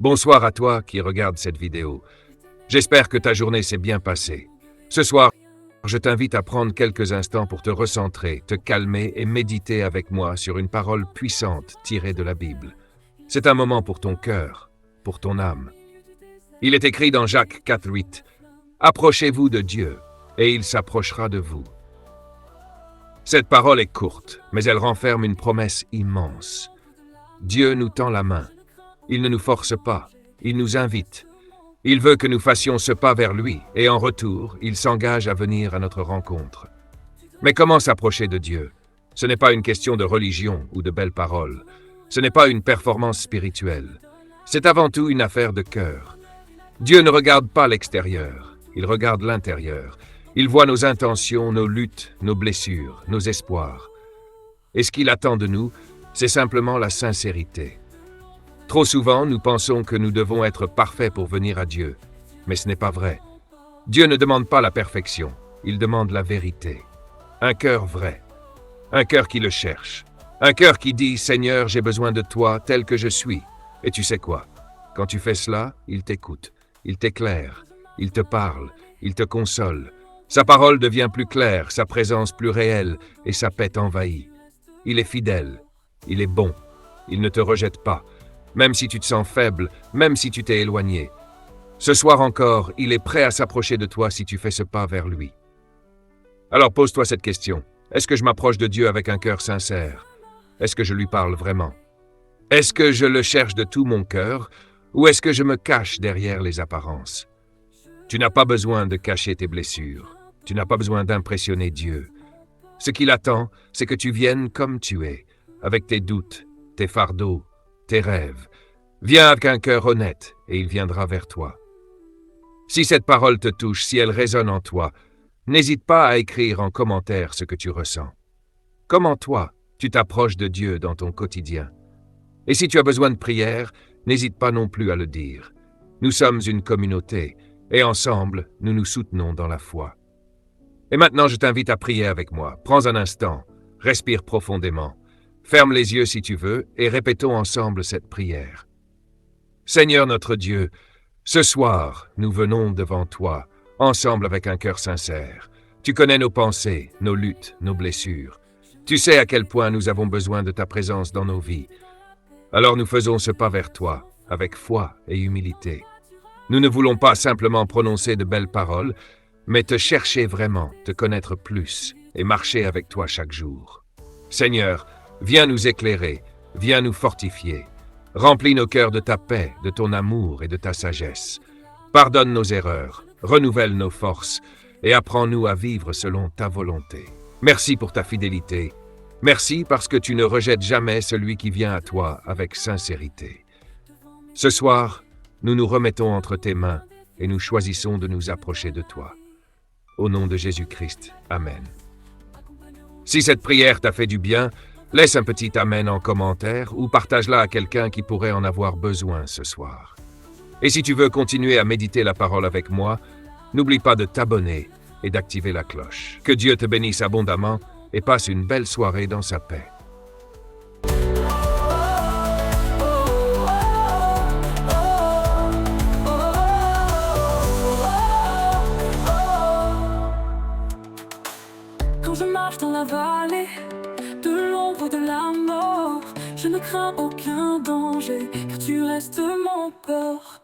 Bonsoir à toi qui regarde cette vidéo. J'espère que ta journée s'est bien passée. Ce soir, je t'invite à prendre quelques instants pour te recentrer, te calmer et méditer avec moi sur une parole puissante tirée de la Bible. C'est un moment pour ton cœur, pour ton âme. Il est écrit dans Jacques 4,8 « Approchez-vous de Dieu, et il s'approchera de vous. » Cette parole est courte, mais elle renferme une promesse immense. Dieu nous tend la main. Il ne nous force pas, il nous invite. Il veut que nous fassions ce pas vers lui, et en retour, il s'engage à venir à notre rencontre. Mais comment s'approcher de Dieu? Ce n'est pas une question de religion ou de belles paroles. Ce n'est pas une performance spirituelle. C'est avant tout une affaire de cœur. Dieu ne regarde pas l'extérieur, il regarde l'intérieur. Il voit nos intentions, nos luttes, nos blessures, nos espoirs. Et ce qu'il attend de nous, c'est simplement la sincérité. Trop souvent, nous pensons que nous devons être parfaits pour venir à Dieu. Mais ce n'est pas vrai. Dieu ne demande pas la perfection, il demande la vérité. Un cœur vrai, un cœur qui le cherche, un cœur qui dit « Seigneur, j'ai besoin de toi tel que je suis ». Et tu sais quoi? Quand tu fais cela, il t'écoute, il t'éclaire, il te parle, il te console. Sa parole devient plus claire, sa présence plus réelle et sa paix t'envahit. Il est fidèle, il est bon, il ne te rejette pas. Même si tu te sens faible, même si tu t'es éloigné. Ce soir encore, il est prêt à s'approcher de toi si tu fais ce pas vers lui. Alors pose-toi cette question. Est-ce que je m'approche de Dieu avec un cœur sincère? Est-ce que je lui parle vraiment? Est-ce que je le cherche de tout mon cœur ou est-ce que je me cache derrière les apparences? Tu n'as pas besoin de cacher tes blessures. Tu n'as pas besoin d'impressionner Dieu. Ce qu'il attend, c'est que tu viennes comme tu es, avec tes doutes, tes fardeaux, tes rêves. Viens avec un cœur honnête et il viendra vers toi. Si cette parole te touche, si elle résonne en toi, n'hésite pas à écrire en commentaire ce que tu ressens. Comment toi, tu t'approches de Dieu dans ton quotidien? Et si tu as besoin de prière, n'hésite pas non plus à le dire. Nous sommes une communauté et ensemble, nous nous soutenons dans la foi. Et maintenant, je t'invite à prier avec moi. Prends un instant, respire profondément. Ferme les yeux si tu veux et répétons ensemble cette prière. Seigneur notre Dieu, ce soir, nous venons devant toi, ensemble avec un cœur sincère. Tu connais nos pensées, nos luttes, nos blessures. Tu sais à quel point nous avons besoin de ta présence dans nos vies. Alors nous faisons ce pas vers toi, avec foi et humilité. Nous ne voulons pas simplement prononcer de belles paroles, mais te chercher vraiment, te connaître plus et marcher avec toi chaque jour. Seigneur, viens nous éclairer, viens nous fortifier. Remplis nos cœurs de ta paix, de ton amour et de ta sagesse. Pardonne nos erreurs, renouvelle nos forces et apprends-nous à vivre selon ta volonté. Merci pour ta fidélité. Merci parce que tu ne rejettes jamais celui qui vient à toi avec sincérité. Ce soir, nous nous remettons entre tes mains et nous choisissons de nous approcher de toi. Au nom de Jésus-Christ, Amen. Si cette prière t'a fait du bien, laisse un petit Amen en commentaire ou partage-la à quelqu'un qui pourrait en avoir besoin ce soir. Et si tu veux continuer à méditer la parole avec moi, n'oublie pas de t'abonner et d'activer la cloche. Que Dieu te bénisse abondamment et passe une belle soirée dans sa paix. Quand je marche dans la vallée de l'ombre de la mort, je ne crains aucun danger, car tu restes mon port.